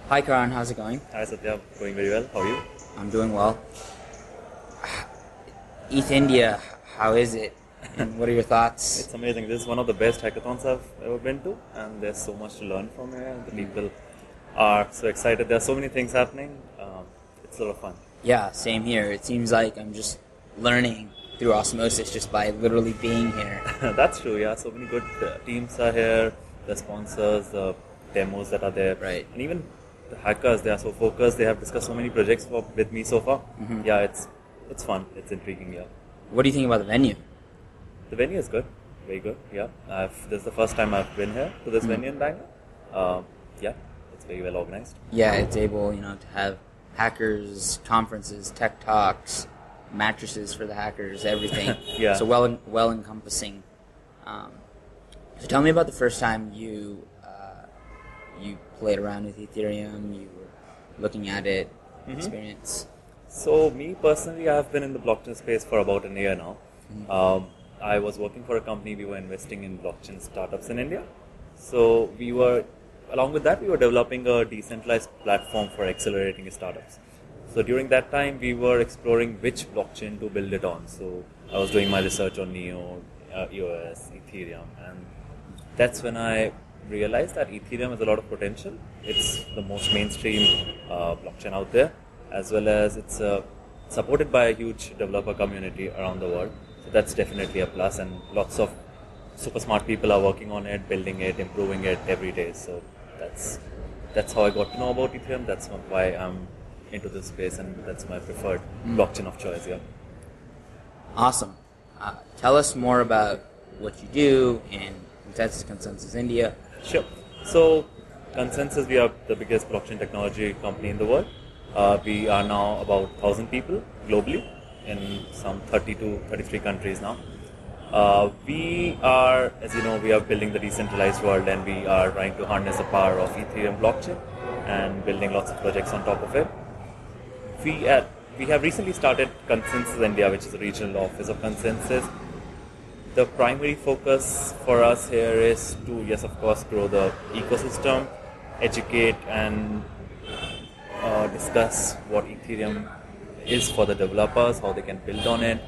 Hi Karan, how's it going? Hi Satya, going very well. How are you? I'm doing well. ETHIndia, how is it? And what are your thoughts? It's amazing. This is one of the best hackathons I've ever been to, and there's so much to learn from here. The people are so excited. There are so many things happening. It's a lot of fun. Yeah, same here. It seems like I'm just learning through osmosis just by literally being here. That's true, yeah. So many good teams are here, the sponsors, the demos that are there. Right. And even the hackers, they are so focused. They have discussed so many projects with me so far. Mm-hmm. Yeah, it's fun. It's intriguing, yeah. What do you think about the venue? The venue is good. Very good, yeah. This is the first time I've been here to this venue in Bangalore. Yeah, it's very well organized. Yeah, it's able, to have hackers, conferences, tech talks, mattresses for the hackers, everything. Yeah. So well encompassing. So tell me about the first time you played around with Ethereum, you were looking at it, experience. So me personally, I have been in the blockchain space for about a year now. I was working for a company. We were investing in blockchain startups in India. So along with that, we were developing a decentralized platform for accelerating startups. So during that time, we were exploring which blockchain to build it on. So I was doing my research on Neo, EOS, Ethereum, and that's when I realized that Ethereum has a lot of potential. It's the most mainstream blockchain out there, as well as it's supported by a huge developer community around the world. So that's definitely a plus, and lots of super smart people are working on it, building it, improving it every day. So that's how I got to know about Ethereum. That's why I'm into this space, and that's my preferred blockchain of choice. Yeah. Awesome. Tell us more about what you do in ConsenSys India. Sure. So, ConsenSys, we are the biggest blockchain technology company in the world. We are now about 1,000 people globally in some 33 countries now. We are, as you know, we are building the decentralized world, and we are trying to harness the power of Ethereum blockchain and building lots of projects on top of it. We have recently started ConsenSys India, which is a regional office of ConsenSys. The primary focus for us here is to, yes, of course, grow the ecosystem, educate and discuss what Ethereum is for the developers, how they can build on it.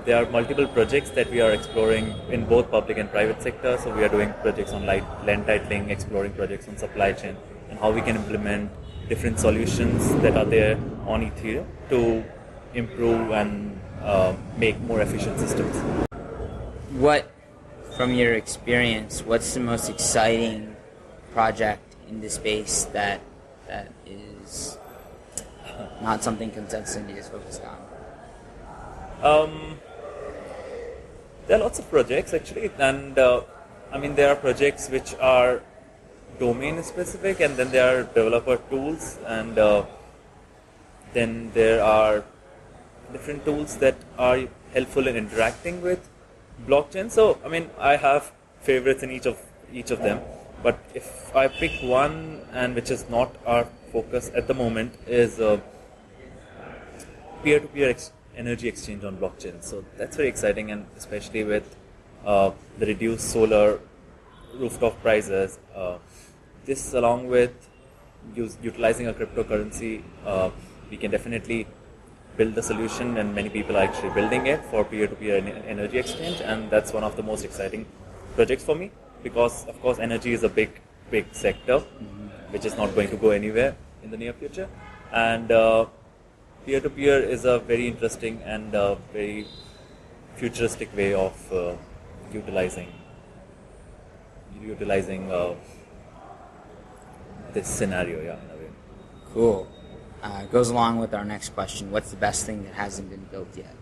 There are multiple projects that we are exploring in both public and private sector. So we are doing projects on land titling, exploring projects on supply chain, and how we can implement different solutions that are there on Ethereum to improve and make more efficient systems. From your experience, what's the most exciting project in this space that is not something ConsenSys India is focused on? There are lots of projects actually, and there are projects which are domain specific, and then there are developer tools, and then there are different tools that are helpful in interacting with blockchain. So I have favorites in each of them, but if I pick one, and which is not our focus at the moment, is peer-to-peer energy exchange on blockchain. So that's very exciting, and especially with the reduced solar rooftop prices, this along with utilizing a cryptocurrency, we can definitely build the solution, and many people are actually building it for peer-to-peer energy exchange, and that's one of the most exciting projects for me, because of course energy is a big sector which is not going to go anywhere in the near future, and peer-to-peer is a very interesting and very futuristic way of utilizing this scenario, yeah, in a way. Cool. Goes along with our next question. What's the best thing that hasn't been built yet?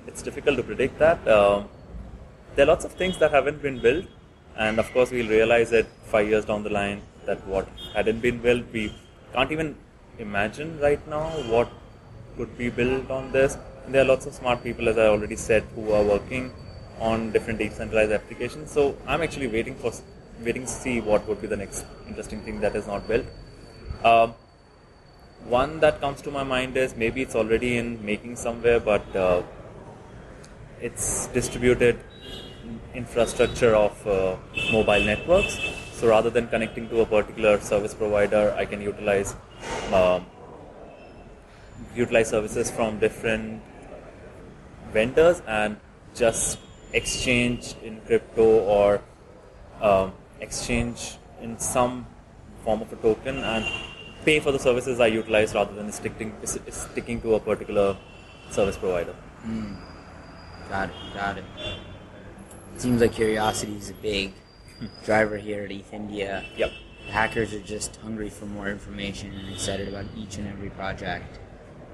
It's difficult to predict that. There are lots of things that haven't been built, and of course we'll realize it 5 years down the line that what hadn't been built, we can't even imagine right now what could be built on this. And there are lots of smart people, as I already said, who are working on different decentralized applications. So I'm actually waiting to see what would be the next interesting thing that is not built. One that comes to my mind is maybe it's already in making somewhere, but it's distributed infrastructure of mobile networks. So rather than connecting to a particular service provider, I can utilize services from different vendors and just exchange in crypto or exchange in some form of a token and pay for the services I utilize rather than sticking to a particular service provider. Got it. Seems like curiosity is a big driver here at ETHIndia. Yep. The hackers are just hungry for more information and excited about each and every project.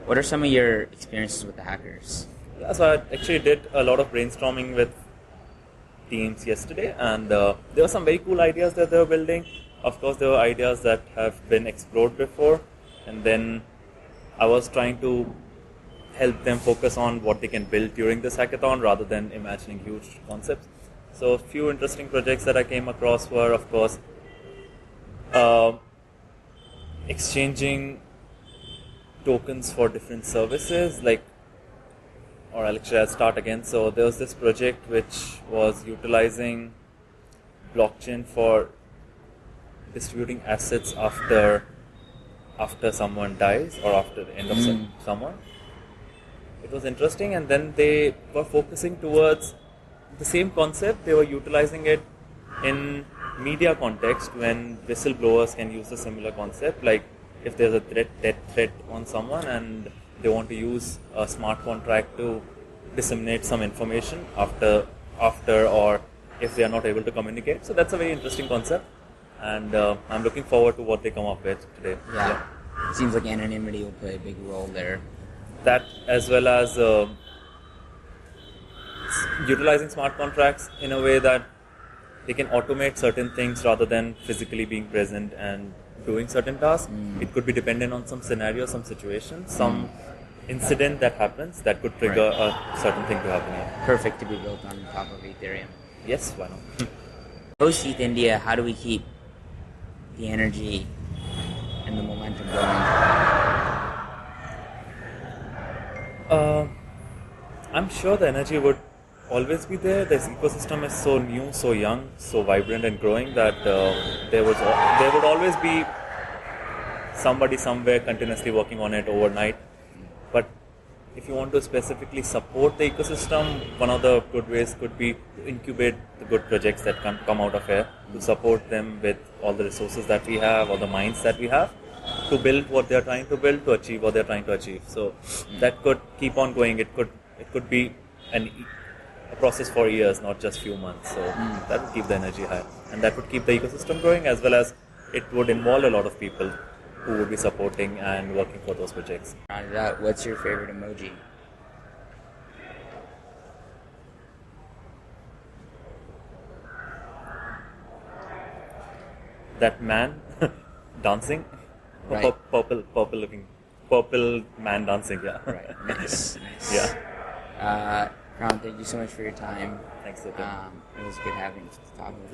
What are some of your experiences with the hackers? Yeah, so I actually did a lot of brainstorming with teams yesterday, and there were some very cool ideas that they were building. Of course, there were ideas that have been explored before, and then I was trying to help them focus on what they can build during this hackathon rather than imagining huge concepts. So a few interesting projects that I came across were, of course, exchanging tokens for different services, I'll start again. So there was this project which was utilizing blockchain for distributing assets after someone dies or after the end of someone. It was interesting, and then they were focusing towards the same concept. They were utilizing it in media context when whistleblowers can use the similar concept, like if there's a death threat on someone and they want to use a smart contract to disseminate some information after or if they are not able to communicate. So that's a very interesting concept, and I'm looking forward to what they come up with today. Yeah. It seems like anonymity will play a big role there. That, as well as utilizing smart contracts in a way that they can automate certain things rather than physically being present and doing certain tasks. It could be dependent on some scenario, some situation, some incident that happens that could trigger a certain thing to happen here. Perfect to be built on top of Ethereum. Yes, why not? Post ETHIndia, how do we keep the energy and the momentum going? I'm sure the energy would always be there. This ecosystem is so new, so young, so vibrant and growing that there would always be somebody somewhere continuously working on it overnight. But if you want to specifically support the ecosystem, one of the good ways could be to incubate the good projects that can come out of here, to support them with all the resources that we have, all the minds that we have, to build what they are trying to build, to achieve what they are trying to achieve. So that could keep on going. It could be a process for years, not just few months. So that would keep the energy high, and that would keep the ecosystem growing, as well as it would involve a lot of people who would be supporting and working for those projects. What's your favorite emoji? That man dancing, Right. purple man dancing. Yeah. Right. Nice. Yeah. Karan, thank you so much for your time. Thanks. It was good having to talk with you.